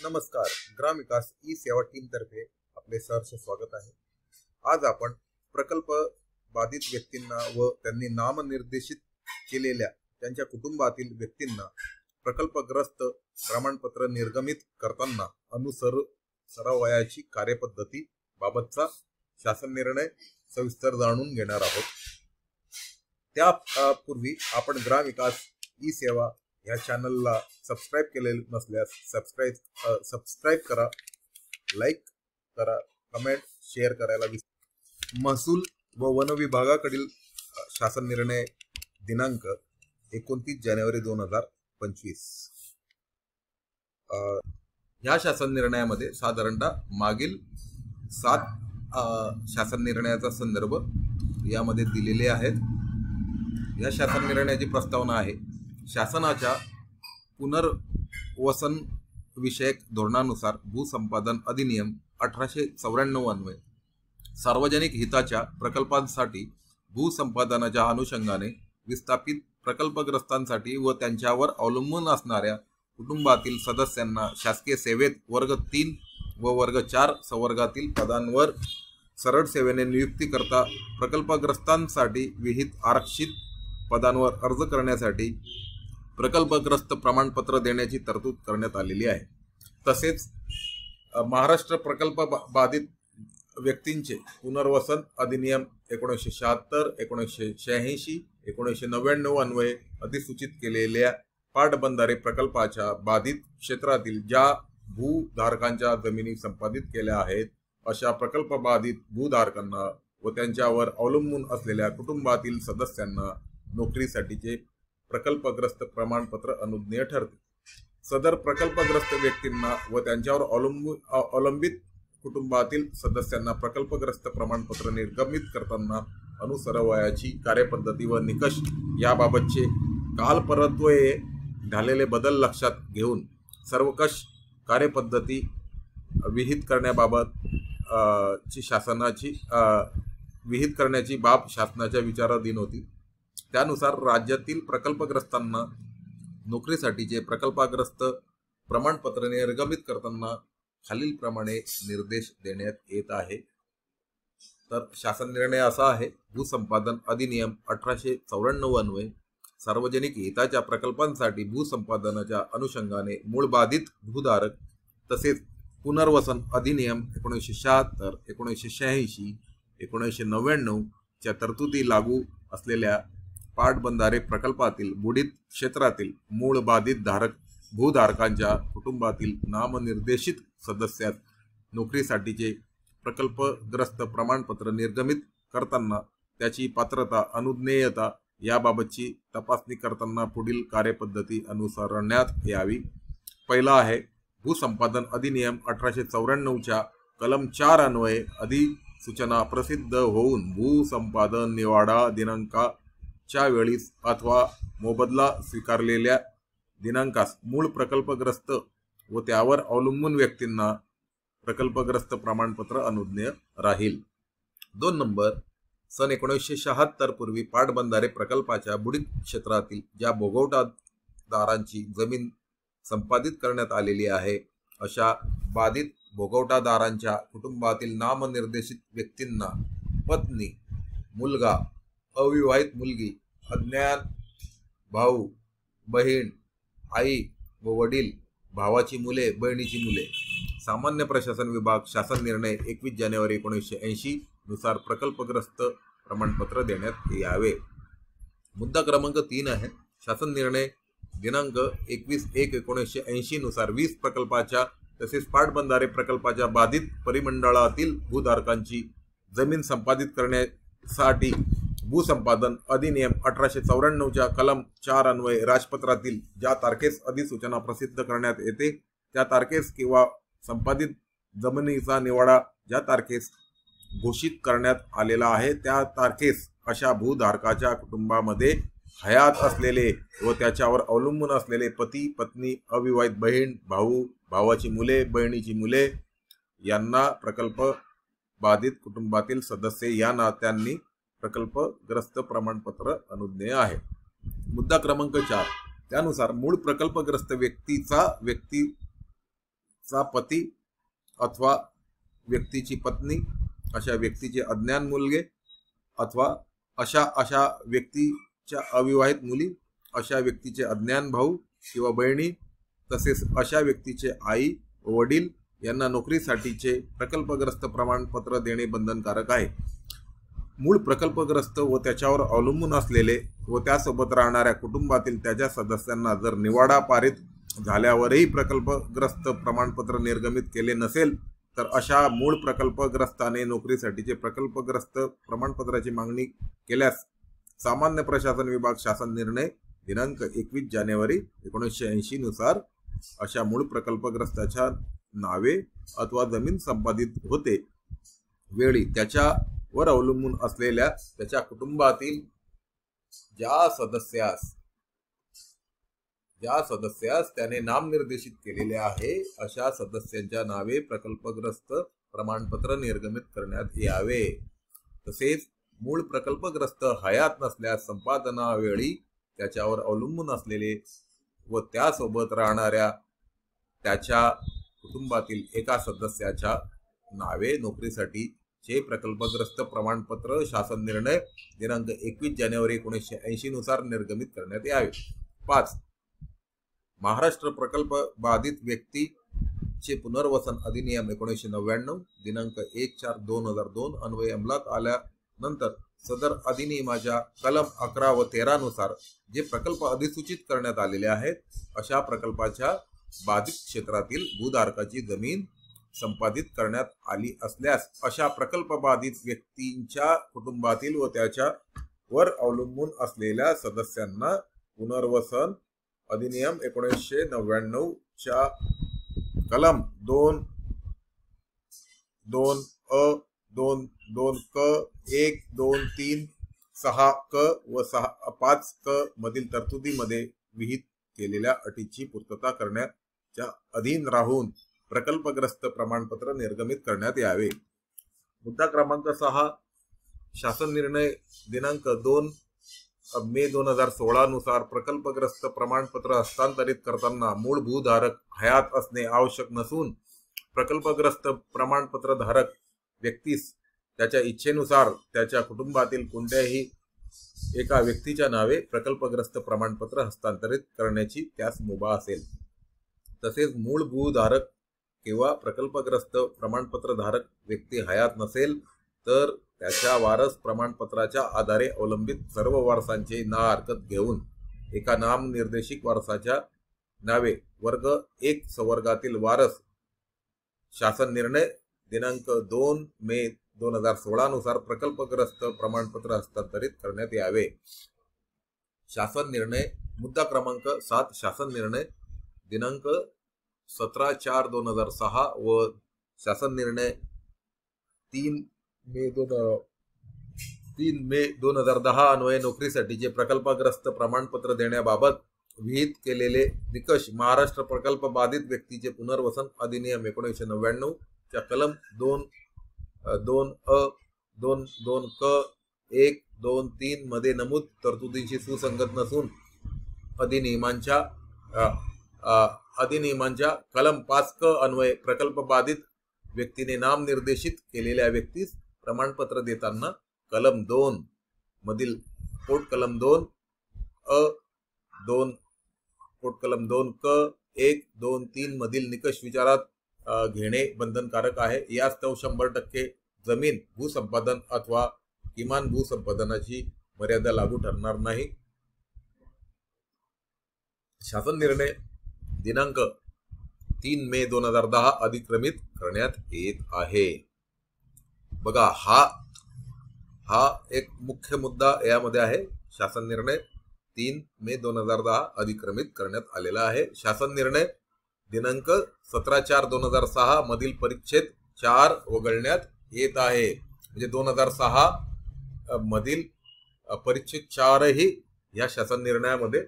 नमस्कार. ग्राम विकास ई सेवा टीम तर्फे आपले सहर्ष स्वागत आहे. आज आपण प्रकल्प बाधित व्यक्तींना व त्यांनी नामनिर्देशित केलेल्या त्यांच्या कुटुंबातील व्यक्तींना प्रकल्पग्रस्त प्रमाणपत्र निर्गमित करताना अनुसरावयाची कार्यपद्धती बाबतचा शासन निर्णय सविस्तर जाणून घेणार आहोत. त्यापूर्वी आपण ग्राम विकास ई सेवा या चॅनलला सबस्क्राइब केले नसल्यास सबस्क्राइब करा, लाईक करा, कमेंट शेअर करायला विसरू. महसूल व वन विभागाकडील शासन निर्णय दिनांक 29 जानेवारी 2025. या शासन निर्णयामध्ये साधारणतः मागील 7 शासन निर्णयाचा संदर्भ यामध्ये दिलेले आहेत. या शासन निर्णयाची प्रस्तावना आहे. शासनाच्या पुनर्वसन विषयक धोरणानुसार भूसंपादन अधिनियम 1894 अन्वये सार्वजनिक हिताच्या प्रकल्पांसाठी भूसंपादनाच्या अनुषंगाने विस्थापित प्रकल्पग्रस्तांसाठी व त्यांच्यावर अवलंबून असणाऱ्या कुटुंबातील सदस्यांना शासकीय सेवेत वर्ग 3 व वर्ग 4 संवर्गातील पदांवर सरळ सेवेने नियुक्ती करता प्रकल्पग्रस्तांसाठी विहित आरक्षित पदांवर अर्ज करण्यासाठी प्रकल्पग्रस्त प्रमाणपत्र देण्याची तरतूद करण्यात आलेली आहे. तसेच महाराष्ट्र प्रकल्प बाधित व्यक्तींचे पुनर्वसन अधिनियम 1976, 1986, 1999 अन्वये अधिसूचित केलेल्या पाटबंधारे प्रकल्पाच्या बाधित क्षेत्रातील ज्या भूधारकांच्या जमिनी संपादित केल्या आहेत अशा प्रकल्प बाधित भूधारकांना व त्यांच्यावर अवलंबून असलेल्या कुटुंबातील सदस्यांना नोकरीसाठीचे प्रकल्पग्रस्त प्रमाणपत्र अनुज्ञेय ठरते. सदर प्रकल्पग्रस्त व्यक्तींना व त्यांच्यावर अवलंबित कुटुंबातील सदस्यांना प्रकल्पग्रस्त प्रमाणपत्र निर्गमित करताना अनुसरावयाची कार्यपद्धती व निकष याबाबतचे कालपरत्वे झालेले बदल लक्षात घेऊन सर्वकष कार्यपद्धती विहित करण्याबाबत विहित करण्याची बाब शासनाच्या विचाराधीन होती. त्यानुसार राज्यातील प्रकल्पग्रस्तांना नोकरीसाठीचे प्रकल्पग्रस्त प्रमाणपत्र निर्गमित करताना खालीलप्रमाणे निर्देश देण्यात येत आहे. तर शासन निर्णय असा आहे. भूसंपादन अधिनियम 1894 अन्वये सार्वजनिक हिताच्या प्रकल्पांसाठी भूसंपादनाच्या अनुषंगाने मूळ बाधित भूधारक तसेच पुनर्वसन अधिनियम 1976, 1986, 1999 च्या तरतुदी लागू असलेल्या पाटबंधारे प्रकल्पातील बुडीत क्षेत्रातील मूळ बाधित भूधारकांच्या कुटुंबातील नामनिर्देशित सदस्यास नोकरीसाठीचे प्रकल्पग्रस्त प्रमाणपत्र निर्गमित करताना त्याची पात्रता अनुज्ञेयता याबाबतची तपासणी करताना पुढील कार्यपद्धती अनुसरण्यात यावी. पहिला आहे. भूसंपादन अधिनियम 1894 च्या कलम 4 अन्वये अधिसूचना प्रसिद्ध होऊन भूसंपादन निवाडा दिनांकाच्या वेळीस अथवा मोबदला स्वीकारलेल्या दिनांकास मूळ प्रकल्पग्रस्त व त्यावर अवलंबून व्यक्तींना प्रकल्पग्रस्त प्रमाणपत्र अनुज्ञेय राहील. 2 नंबर. सन 1976 पूर्वी पाटबंधारे प्रकल्पाच्या बुडीत क्षेत्रातील ज्या भोगवटादारांची जमीन संपादित करण्यात आलेली आहे अशा बाधित भोगवटादारांच्या कुटुंबातील नामनिर्देशित व्यक्तींना पत्नी, मुलगा, अविवाहित मुलगी, अज्ञात भाऊ, बहीण, आई व वडील, भावाची मुले, बहिणीची मुले. सामान्य प्रशासन विभाग शासन निर्णय 21 जानेवारी 1980 नुसार प्रकल्पग्रस्त प्रमाणपत्र देण्यात यावे. मुद्दा क्रमांक 3 आहे. शासन निर्णय दिनांक 21/1/1980 नुसार 20 प्रकल्पाच्या तसेच पाटबंधारे प्रकल्पाच्या बाधित परिमंडळातील भूधारकांची जमीन संपादित करण्यासाठी भूसंपादन अधिनियम 1894 च्या कलम 4 अन्वये राजपत्रातील ज्या तारखेस अधिसूचना प्रसिद्ध करण्यात येते त्या तारखेस किंवा संपादित जमिनीचा निवाडा ज्या तारखेस घोषित करण्यात आलेला आहे त्या तारखेस अशा भूधारकाच्या कुटुंबामध्ये हयात असलेले व त्याच्यावर अवलंबून असलेले पती, पत्नी, अविवाहित बहीण, भाऊ, भावाची मुले, बहिणीची मुले यांना प्रकल्प बाधित कुटुंबातील सदस्य या नात्यांनी प्रकल्पग्रस्त प्रमाणपत्र अनुज्ञेय आहे. मुद्दा क्रमांक 4. त्यानुसार मूळ प्रकल्पग्रस्त व्यक्तीचा चा पती अथवा व्यक्तीची पत्नी, अशा व्यक्तीचे अज्ञान मुलगे अथवा अशा व्यक्तीच्या अविवाहित मुली, अशा व्यक्तीचे अज्ञान भाऊ किंवा बहिणी, तसेच अशा व्यक्तीचे आई व वडील यांना नोकरीसाठीचे प्रकल्पग्रस्त प्रमाणपत्र देणे बंधनकारक आहे. मूळ प्रकल्पग्रस्त व त्याच्यावर अवलंबून असलेले व त्यासोबत राहणाऱ्या कुटुंबातील त्याच्या सदस्यांना जर निवाडा पारित झाल्यावरही प्रकल्पग्रस्त प्रमाणपत्र निर्गमित केले नसेल तर अशा मूळ प्रकल्पग्रस्ताने नोकरीसाठीचे प्रकल्पग्रस्त प्रमाणपत्राची मागणी केल्यास सामान्य प्रशासन विभाग शासन निर्णय दिनांक 21 जानेवारी 1980 नुसार अशा मूळ प्रकल्पग्रस्ताच्या नावे अथवा जमीन संपादित होते वेळी त्याच्यावर अवलंबून असलेल्या त्याच्या कुटुंबातील ज्या सदस्यास त्याने नामनिर्देशित केलेले आहे अशा सदस्यांच्या नावे प्रकल्पग्रस्त प्रमाणपत्र निर्गमित करण्यात यावे. तसेच मूळ प्रकल्पग्रस्त हयात नसल्यास संपादनावेळी त्याच्यावर अवलंबून असलेले व त्यासोबत राहणाऱ्या त्याच्या कुटुंबातील एका सदस्याच्या नावे नोकरीसाठीचे प्रकल्पग्रस्त प्रमाणपत्र शासन निर्णय दिनांक 21 जानेवारी 1980 नुसार निर्गमित करण्यात यावे. 5. महाराष्ट्र प्रकल्प बाधित व्यक्तीचे पुनर्वसन अधिनियम 1999 दिनांक 1/4/2002 अन्वये अंमलात आल्यानंतर सदर अधिनियमाच्या कलम 11 व 13 नुसार जे प्रकल्प अधिसूचित करण्यात आलेले आहेत अशा प्रकल्पाच्या बाधित क्षेत्रातील भूधारकाची जमीन संपादित करण्यात आली असल्यास अशा प्रकल्प बाधित व्यक्तींच्या कुटुंबातील व त्याच्यावर अवलंबून असलेल्या सदस्यांना पुनर्वसन अधिनियम 1999 च्या कलम 2(2)(अ), 2(2)(क), 1, 2, 3, 6 क व 5 क मधील तरतुदीमध्ये विहित केलेल्या अटीची पूर्तता करण्याच्या अधीन राहून प्रकल्पग्रस्त प्रमाणपत्र निर्गमित करण्यात यावे. मुद्दा क्रमांक 6. शासन निर्णय दिनांक 2 मे 2016 नुसार प्रकल्पग्रस्त प्रमाणपत्र हस्तांतरित करताना मूळ भूधारक हयात असणे आवश्यक नसून प्रकल्पग्रस्त प्रमाणपत्र धारक व्यक्तीस त्याच्या इच्छेनुसार त्याच्या कुटुंबातील कोणत्याही एका व्यक्तीच्या नावे प्रकल्पग्रस्त प्रमाणपत्र हस्तांतरित करण्याची त्यास मुभा असेल. तसेच मूळ भूधारक किंवा प्रकल्पग्रस्त प्रमाणपत्र धारक व्यक्ती हयात नसेल तर त्याच्या वारस प्रमाणपत्राच्या आधारे अवलंबित सर्व वारसांचे ना हरकत घेऊन एका नामनिर्देशित वारसाच्या नावे वर्ग 1 संवर्गातील वारस शासन निर्णय दिनांक 2 मे 2016 नुसार प्रकल्पग्रस्त प्रमाणपत्र हस्तांतरित करण्यात यावे. शासन निर्णय मुद्दा क्रमांक 7. शासन निर्णय दिनांक 17/4/2006 व शासन निर्णय 3 मे 2010 अन्वये नोकरीसाठीचे प्रकल्पग्रस्त प्रमाणपत्र देण्याबाबत विहित केलेले निकष महाराष्ट्र प्रकल्प बाधित व्यक्तीचे पुनर्वसन अधिनियम 1999 च्या कलम 2(2)(अ), 2(2)(क), 1, 2, 3 मध्ये नमूद तरतुदींशी सुसंगत नसून अधिनियमांच्या कलम 5 क अन्वये प्रकल्प बाधित व्यक्तीने नामनिर्देशित केलेल्या व्यक्तीस प्रमाणपत्र देताना कलम 2 मधील पोटकलम 2(अ), 2 पोटकलम 2(क), 1, 2, 3 मधील निकष विचारात घेणे बंधनकारक आहे. यास्तव 100% जमीन भूसंपादन अथवा किमान भूसंपादनाची मर्यादा लागू ठरणार नाही. शासन निर्णय दिनांक 3 मे 2010 अधिक्रमित करण्यात येत आहे. बघा हा एक मुख्य मुद्दा यामध्ये आहे. शासन निर्णय 3 मे 2010 अधिक्रमित करण्यात आलेला आहे. शासन निर्णय दिनांक 17/4/2006 मधील परिच्छेद 4 वगळण्यात येत आहे. म्हणजे 2006 मधील परिच्छेद 4 ही या शासन निर्णयामध्ये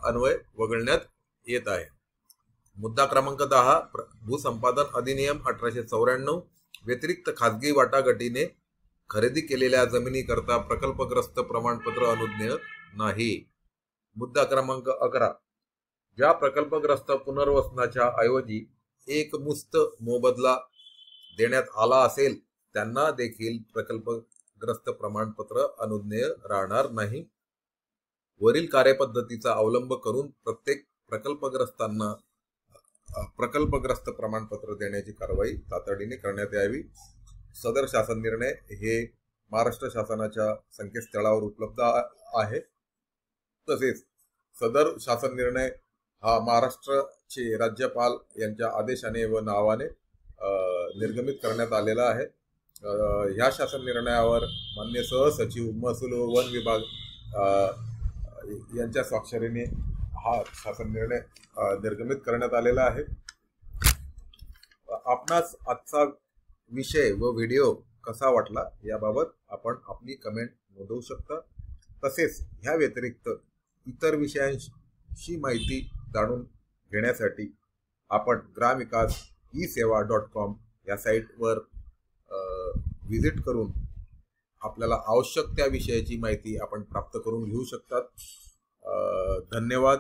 अन्वय वगळण्यात येत आहे. मुद्दा क्रमांक 10. भूसंपादन अधिनियम 1894 व्यतिरिक्त खाजगी वाटाघाटीने खरेदी केलेल्या जमिनीकरता प्रकल्पग्रस्त प्रमाणपत्र अनुज्ञेय नाही. मुद्दा क्रमांक 11. ज्या प्रकल्पग्रस्त पुनर्वसनाच्या ऐवजी एकमुस्त मोबदला देण्यात आला असेल त्यांना देखील प्रकल्पग्रस्त प्रमाणपत्र अनुज्ञेय राहणार नाही। वरील कार्यपद्धतीचा अवलंब करून प्रत्येक प्रकल्पग्रस्तांना प्रकल्पग्रस्त प्रमाणपत्र देण्याची कारवाई तातडीने करण्यात यावी। सदर शासन निर्णय हे महाराष्ट्र शासनाच्या संकेतस्थळावर उपलब्ध आहे। तसेच सदर शासन निर्णय हा महाराष्ट्राचे राज्यपाल यांच्या आदेशाने व नावाने निर्गमित करण्यात आलेला आहे। ह्या शासन निर्णयावर माननीय सहसचिव महसूल व वन विभाग यांच्या स्वाक्षरीने हा शासन निर्णय निर्गमित करण्यात आलेला आहे। आपणास आजचा विषय व व्हिडिओ कसा वाटला याबाबत आपण आपली कमेंट नोंदवू शकता। तसेच ह्या व्यतिरिक्त इतर विषयांची माहिती जाणून घेण्यासाठी आपण ग्रामविकास e-सेवा.com या साईटवर व्हिजिट करून आपल्याला आवश्यक त्या विषयाची माहिती आपण प्राप्त करून घेऊ शकतात। धन्यवाद।